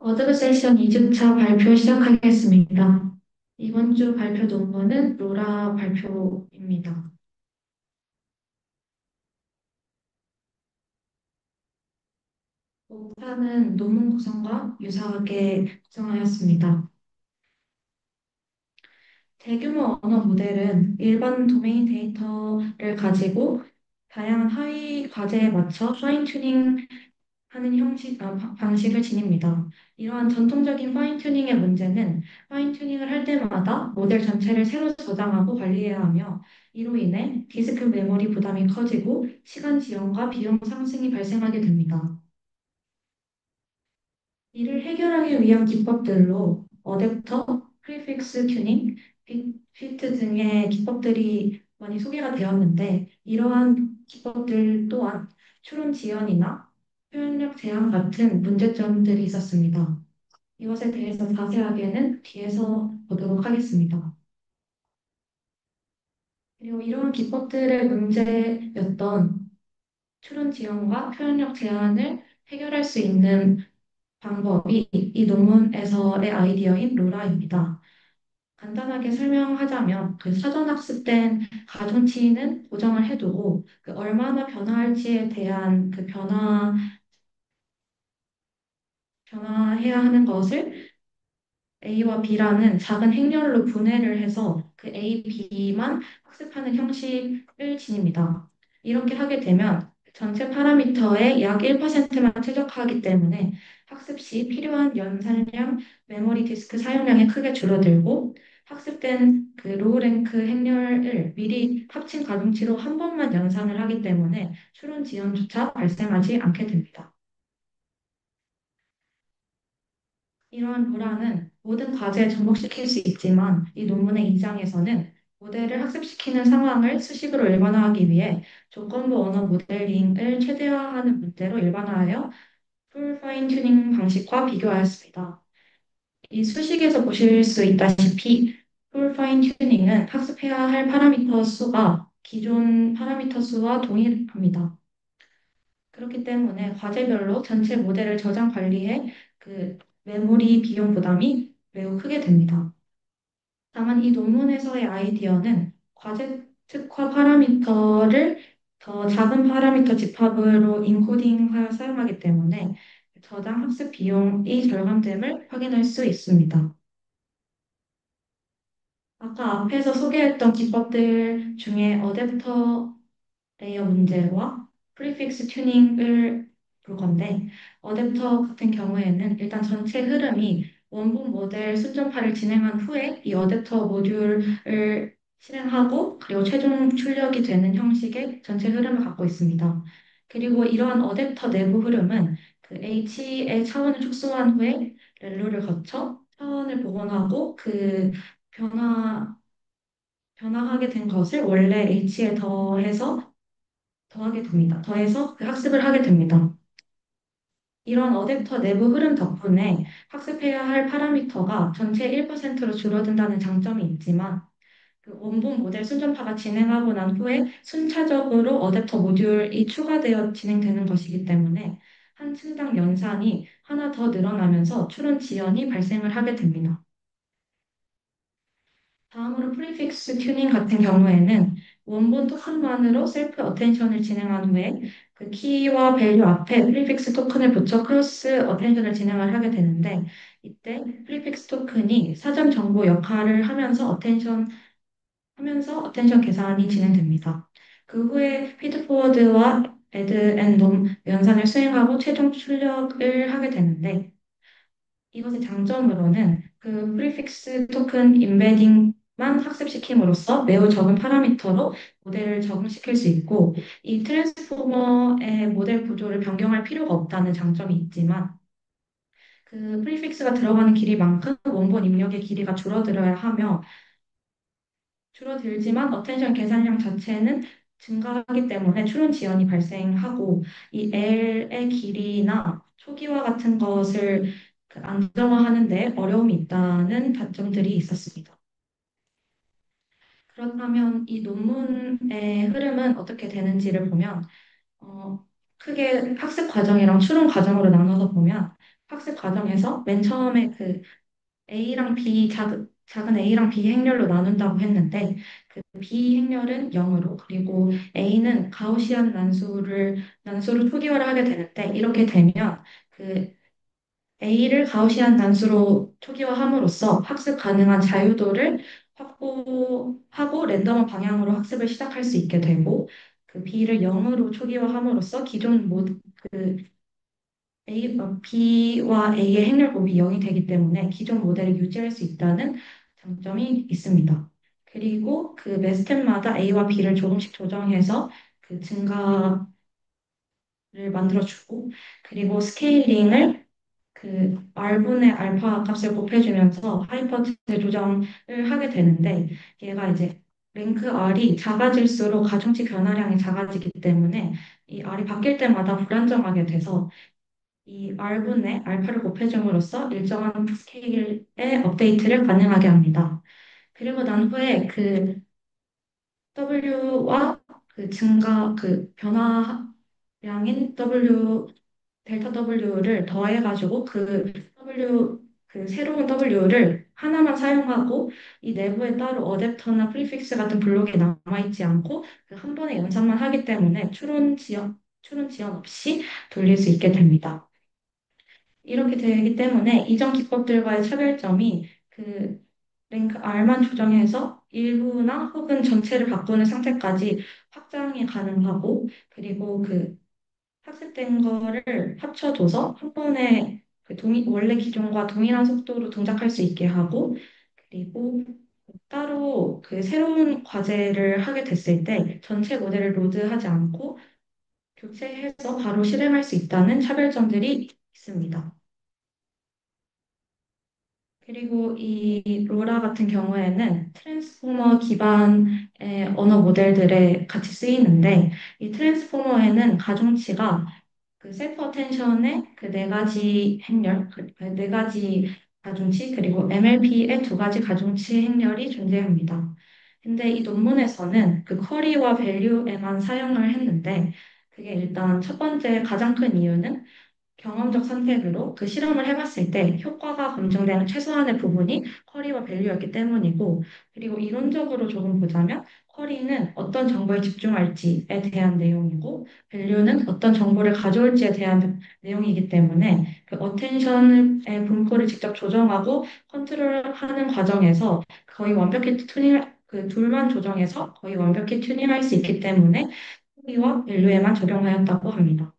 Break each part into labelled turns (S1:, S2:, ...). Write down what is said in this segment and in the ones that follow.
S1: 어드브 세션 2주차 발표 시작하겠습니다. 이번 주 발표 논문은 로라 발표입니다. 목차는 논문 구성과 유사하게 구성하였습니다. 대규모 언어 모델은 일반 도메인 데이터를 가지고 다양한 하위 과제에 맞춰 파인 튜닝 하는 방식을 지닙니다. 이러한 전통적인 파인 튜닝의 문제는 파인 튜닝을 할 때마다 모델 전체를 새로 저장하고 관리해야 하며 이로 인해 디스크 메모리 부담이 커지고 시간 지연과 비용 상승이 발생하게 됩니다. 이를 해결하기 위한 기법들로 어댑터, 프리픽스 튜닝, 피트 등의 기법들이 많이 소개가 되었는데 이러한 기법들 또한 추론 지연이나 표현력 제한 같은 문제점들이 있었습니다. 이것에 대해서 자세하게는 뒤에서 보도록 하겠습니다. 그리고 이러한 기법들의 문제였던 추론 지연과 표현력 제한을 해결할 수 있는 방법이 이 논문에서의 아이디어인 로라입니다. 간단하게 설명하자면 그 사전 학습된 가중치는 고정을 해두고 그 얼마나 변화할지에 대한 변화해야 하는 것을 A와 B라는 작은 행렬로 분해를 해서 그 A, B만 학습하는 형식을 지닙니다. 이렇게 하게 되면 전체 파라미터의 약 1%만 최적화하기 때문에 학습 시 필요한 연산량, 메모리 디스크 사용량이 크게 줄어들고 학습된 그 로우 랭크 행렬을 미리 합친 가중치로 한 번만 연산을 하기 때문에 추론 지연조차 발생하지 않게 됩니다. 이러한 불안은 모든 과제에 접목시킬 수 있지만 이 논문의 2장에서는 모델을 학습시키는 상황을 수식으로 일반화하기 위해 조건부 언어 모델링을 최대화하는 문제로 일반화하여 풀 파인 튜닝 방식과 비교하였습니다. 이 수식에서 보실 수 있다시피 풀 파인 튜닝은 학습해야 할 파라미터 수가 기존 파라미터 수와 동일합니다. 그렇기 때문에 과제별로 전체 모델을 저장 관리해 그 메모리 비용 부담이 매우 크게 됩니다. 다만 이 논문에서의 아이디어는 과제 특화 파라미터를 더 작은 파라미터 집합으로 인코딩하여 사용하기 때문에 저장 학습 비용이 절감됨을 확인할 수 있습니다. 아까 앞에서 소개했던 기법들 중에 어댑터 레이어 문제와 프리픽스 튜닝을 볼 건데, 어댑터 같은 경우에는 일단 전체 흐름이 원본 모델 순전파를 진행한 후에 이 어댑터 모듈을 실행하고 그리고 최종 출력이 되는 형식의 전체 흐름을 갖고 있습니다. 그리고 이러한 어댑터 내부 흐름은 그 H의 차원을 축소한 후에 렐로를 거쳐 차원을 복원하고 그 변화, 변화하게 된 것을 원래 H에 더하게 됩니다. 더해서 그 학습을 하게 됩니다. 이런 어댑터 내부 흐름 덕분에 학습해야 할 파라미터가 전체 1%로 줄어든다는 장점이 있지만 그 원본 모델 순전파가 진행하고 난 후에 순차적으로 어댑터 모듈이 추가되어 진행되는 것이기 때문에 한 층당 연산이 하나 더 늘어나면서 추론 지연이 발생을 하게 됩니다. 다음으로 프리픽스 튜닝 같은 경우에는 원본 토큰만으로 셀프 어텐션을 진행한 후에 그 키와 밸류 앞에 프리픽스 토큰을 붙여 크로스 어텐션을 진행을 하게 되는데 이때 프리픽스 토큰이 사전 정보 역할을 하면서 어텐션 계산이 진행됩니다. 그 후에 피드포워드와 애드 앤 놈 연산을 수행하고 최종 출력을 하게 되는데 이것의 장점으로는 그 프리픽스 토큰 임베딩만 학습시킴으로써 매우 적은 파라미터로 모델을 적응시킬 수 있고 이 트랜스포머의 모델 구조를 변경할 필요가 없다는 장점이 있지만 그 프리픽스가 들어가는 길이만큼 원본 입력의 길이가 줄어들어야 하며 줄어들지만 어텐션 계산량 자체는 증가하기 때문에 추론 지연이 발생하고 이 L의 길이나 초기화 같은 것을 그 안정화하는 데 어려움이 있다는 단점들이 있었습니다. 그렇다면 이 논문의 흐름은 어떻게 되는지를 보면 크게 학습 과정이랑 추론 과정으로 나눠서 보면 학습 과정에서 맨 처음에 그 A랑 B, 작은 A랑 B 행렬로 나눈다고 했는데, 그 B 행렬은 0으로, 그리고 A는 가우시안 난수로 초기화를 하게 되는데, 이렇게 되면 그 A를 가우시안 난수로 초기화함으로써 학습 가능한 자유도를 확보하고 랜덤한 방향으로 학습을 시작할 수 있게 되고, 그 B를 0으로 초기화함으로써 그 B와 A의 행렬 곱이 0이 되기 때문에 기존 모델을 유지할 수 있다는 장점이 있습니다. 그리고 그 매 스텝마다 A와 B를 조금씩 조정해서 그 증가를 만들어주고, 그리고 스케일링을 그 R분의 알파 값을 곱해주면서 하이퍼트 조정을 하게 되는데, 얘가 이제 랭크 R이 작아질수록 가중치 변화량이 작아지기 때문에 이 R이 바뀔 때마다 불안정하게 돼서 이 R분의 알파를 곱해줌으로써 일정한 스케일의 업데이트를 가능하게 합니다. 그리고 난 후에 그 W와 그 변화량인 델타 W를 더해가지고 그 새로운 W를 하나만 사용하고 이 내부에 따로 어댑터나 프리픽스 같은 블록이 남아있지 않고 그 한 번에 연산만 하기 때문에 추론 지연 없이 돌릴 수 있게 됩니다. 이렇게 되기 때문에 이전 기법들과의 차별점이 그 랭크 R만 조정해서 일부나 혹은 전체를 바꾸는 상태까지 확장이 가능하고, 그리고 그 학습된 거를 합쳐줘서 한 번에 원래 기종과 동일한 속도로 동작할 수 있게 하고, 그리고 따로 그 새로운 과제를 하게 됐을 때 전체 모델을 로드하지 않고 교체해서 바로 실행할 수 있다는 차별점들이 있습니다. 그리고 이 로라 같은 경우에는 트랜스포머 기반의 언어 모델들에 같이 쓰이는데, 이 트랜스포머에는 가중치가 그 셀프 어텐션의 그 네 가지 행렬, 네 가지 가중치, 그리고 MLP의 두 가지 가중치 행렬이 존재합니다. 근데 이 논문에서는 그 쿼리와 밸류에만 사용을 했는데, 그게 일단 첫 번째 가장 큰 이유는 경험적 선택으로 그 실험을 해봤을 때 효과가 검증되는 최소한의 부분이 쿼리와 밸류였기 때문이고, 그리고 이론적으로 조금 보자면 쿼리는 어떤 정보에 집중할지에 대한 내용이고 밸류는 어떤 정보를 가져올지에 대한 내용이기 때문에 그 어텐션의 분포를 직접 조정하고 컨트롤하는 과정에서 거의 완벽히 그 둘만 조정해서 거의 완벽히 튜닝할 수 있기 때문에 쿼리와 밸류에만 적용하였다고 합니다.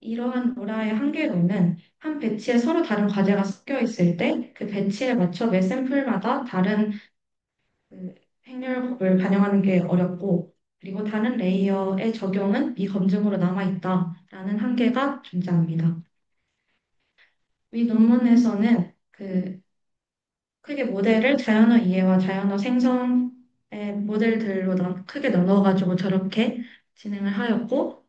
S1: 이러한 로라의 한계로는 한 배치에 서로 다른 과제가 섞여 있을 때 그 배치에 맞춰 매 샘플마다 다른 그 행렬법을 반영하는 게 어렵고, 그리고 다른 레이어의 적용은 미검증으로 남아있다라는 한계가 존재합니다. 이 논문에서는 그 크게 모델을 자연어 이해와 자연어 생성의 모델들로 크게 나눠가지고 저렇게 진행을 하였고,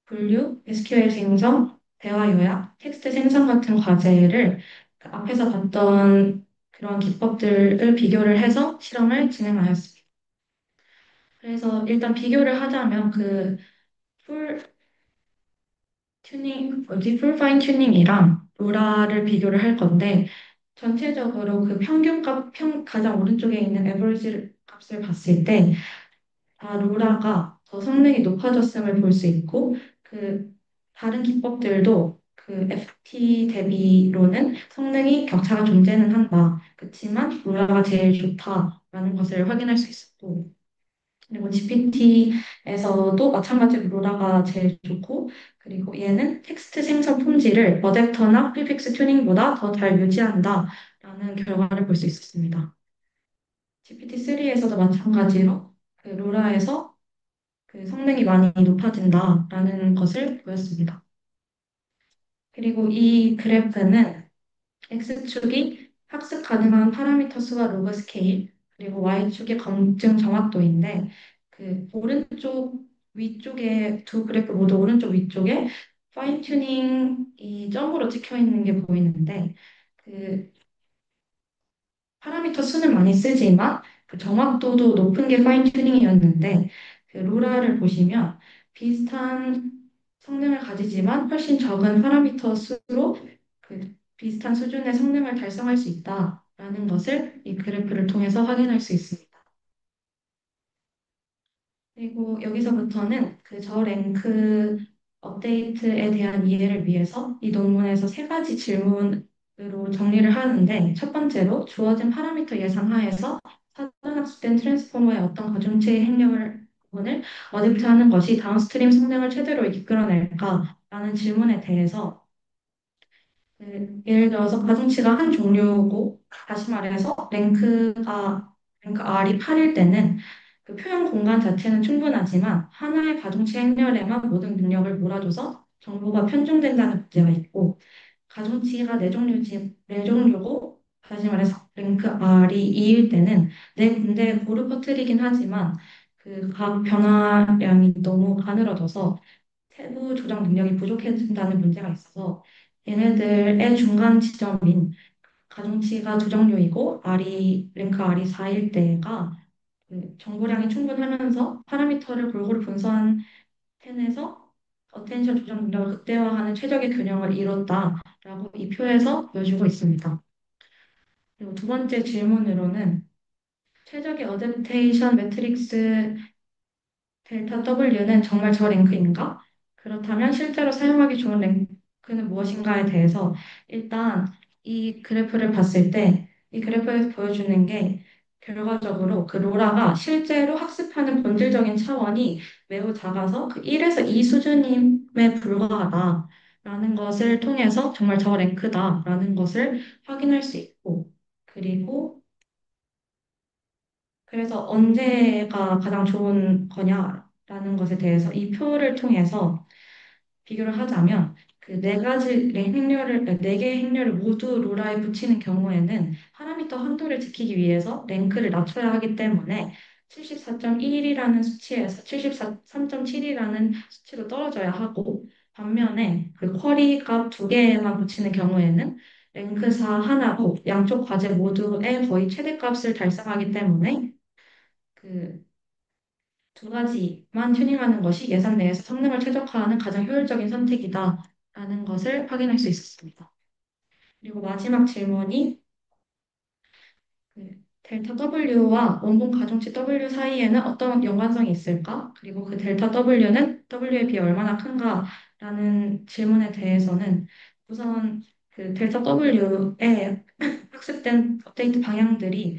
S1: 분류, SQL 생성, 대화 요약, 텍스트 생성 같은 과제를 그 앞에서 봤던 그런 기법들을 비교를 해서 실험을 진행하였습니다. 그래서 일단 비교를 하자면 풀 풀 파인 튜닝이랑 로라를 비교를 할 건데, 전체적으로 그 가장 오른쪽에 있는 에버리지 값을 봤을 때 로라가 더 성능이 높아졌음을 볼 수 있고, 그 다른 기법들도 그 FT 대비로는 성능이 격차가 존재는 한다. 그렇지만 로라가 제일 좋다라는 것을 확인할 수 있었고, 그리고 GPT에서도 마찬가지로 로라가 제일 좋고, 그리고 얘는 텍스트 생성 품질을 어댑터나 프리픽스 튜닝보다 더 잘 유지한다라는 결과를 볼 수 있었습니다. GPT-3에서도 마찬가지로 그 로라에서 그 성능이 많이 높아진다라는 것을 보였습니다. 그리고 이 그래프는 X축이 학습 가능한 파라미터 수와 로그 스케일, 그리고 Y축이 검증 정확도인데, 그 오른쪽 위쪽에 두 그래프 모두 오른쪽 위쪽에 파인 튜닝이 점으로 찍혀 있는 게 보이는데, 그 파라미터 수는 많이 쓰지만 그 정확도도 높은 게 파인 튜닝이었는데, 그 로라를 보시면 비슷한 성능을 가지지만 훨씬 적은 파라미터 수로 비슷한 수준의 성능을 달성할 수 있다라는 것을 이 그래프를 통해서 확인할 수 있습니다. 그리고 여기서부터는 그 저랭크 업데이트에 대한 이해를 위해서 이 논문에서 세 가지 질문으로 정리를 하는데 첫 번째로 주어진 파라미터 예상 하에서 사전 학습된 트랜스포머의 어떤 가중치의 행렬 부분을 어댑트하는 것이 다운스트림 성능을 최대로 이끌어낼까라는 질문에 대해서 예를 들어서 가중치가 한 종류고 다시 말해서 랭크 R이 8일 때는 그 표현 공간 자체는 충분하지만 하나의 가중치 행렬에만 모든 능력을 몰아줘서 정보가 편중된다는 문제가 있고 가중치가 네 종류고 다시 말해서 랭크 R이 2일 때는 네 군데에 고루 퍼뜨리긴 하지만 그 각 변화량이 너무 가늘어져서 세부 조정 능력이 부족해진다는 문제가 있어서 얘네들의 중간 지점인 가중치가 두 종류이고 랭크 R이 4일 때가 그 정보량이 충분하면서 파라미터를 골고루 분석한 텐에서 어텐션 조정 능력을 극대화하는 최적의 균형을 이뤘다라고 이 표에서 보여주고 있습니다. 그리고 두 번째 질문으로는 최적의 어댑테이션 매트릭스 델타 W는 정말 저 랭크인가? 그렇다면 실제로 사용하기 좋은 랭크는 무엇인가에 대해서 일단 이 그래프를 봤을 때 이 그래프에서 보여주는 게 결과적으로 그 로라가 실제로 학습하는 본질적인 차원이 매우 작아서 그 1에서 2 수준임에 불과하다라는 것을 통해서 정말 저 랭크다라는 것을 확인할 수 있고 그리고 그래서 언제가 가장 좋은 거냐라는 것에 대해서 이 표를 통해서 비교를 하자면 그 네 가지 네 개의 행렬을 모두 로라에 붙이는 경우에는 파라미터 한도를 지키기 위해서 랭크를 낮춰야 하기 때문에 74.1이라는 수치에서 73.7이라는 수치로 떨어져야 하고 반면에 그 쿼리 값 두 개만 붙이는 경우에는 랭크 4 하나고 양쪽 과제 모두의 거의 최대값을 달성하기 때문에 그 두 가지만 튜닝하는 것이 예산 내에서 성능을 최적화하는 가장 효율적인 선택이다라는 것을 확인할 수 있었습니다. 그리고 마지막 질문이 그 델타 W와 원본 가중치 W 사이에는 어떤 연관성이 있을까? 그리고 그 델타 W는 W에 비해 얼마나 큰가라는 질문에 대해서는 우선 그 델타 W에 학습된 업데이트 방향들이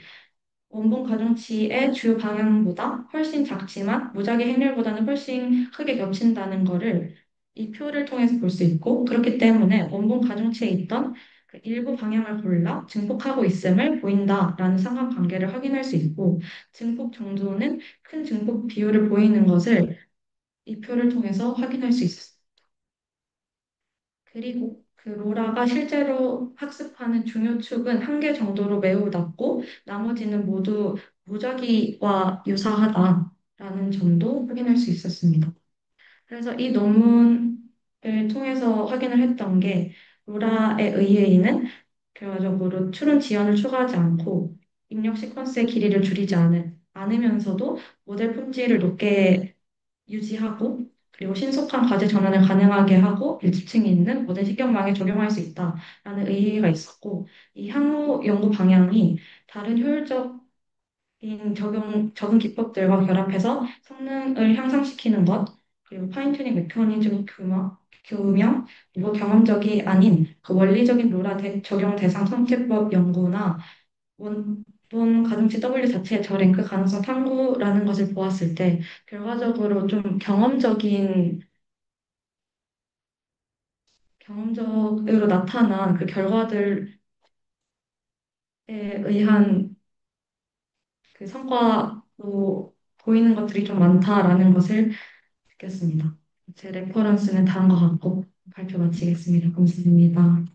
S1: 원본 가중치의 주 방향보다 훨씬 작지만 무작위 행렬보다는 훨씬 크게 겹친다는 것을 이 표를 통해서 볼 수 있고 그렇기 때문에 원본 가중치에 있던 그 일부 방향을 골라 증폭하고 있음을 보인다라는 상관관계를 확인할 수 있고 증폭 정도는 큰 증폭 비율을 보이는 것을 이 표를 통해서 확인할 수 있습니다. 그리고 그 로라가 실제로 학습하는 중요 축은 한 개 정도로 매우 낮고 나머지는 모두 무작위와 유사하다라는 점도 확인할 수 있었습니다. 그래서 이 논문을 통해서 확인을 했던 게 로라의 의의는 결과적으로 추론 지연을 추가하지 않고 입력 시퀀스의 길이를 줄이지 않으면서도 모델 품질을 높게 유지하고 그리고 신속한 과제 전환을 가능하게 하고 밀집층이 있는 모든 식경망에 적용할 수 있다라는 의의가 있었고 이 향후 연구 방향이 다른 효율적인 적응 기법들과 결합해서 성능을 향상시키는 것 그리고 파인튜닝 메커니즘 그리고 경험적이 아닌 그 원리적인 적용 대상 선택법 연구나 원본 가중치 W 자체의 저랭크 가능성 탐구라는 것을 보았을 때 결과적으로 좀 경험적으로 나타난 그 결과들에 의한 그 성과로 보이는 것들이 좀 많다라는 것을 느꼈습니다. 제 레퍼런스는 다른 것 같고 발표 마치겠습니다. 감사합니다.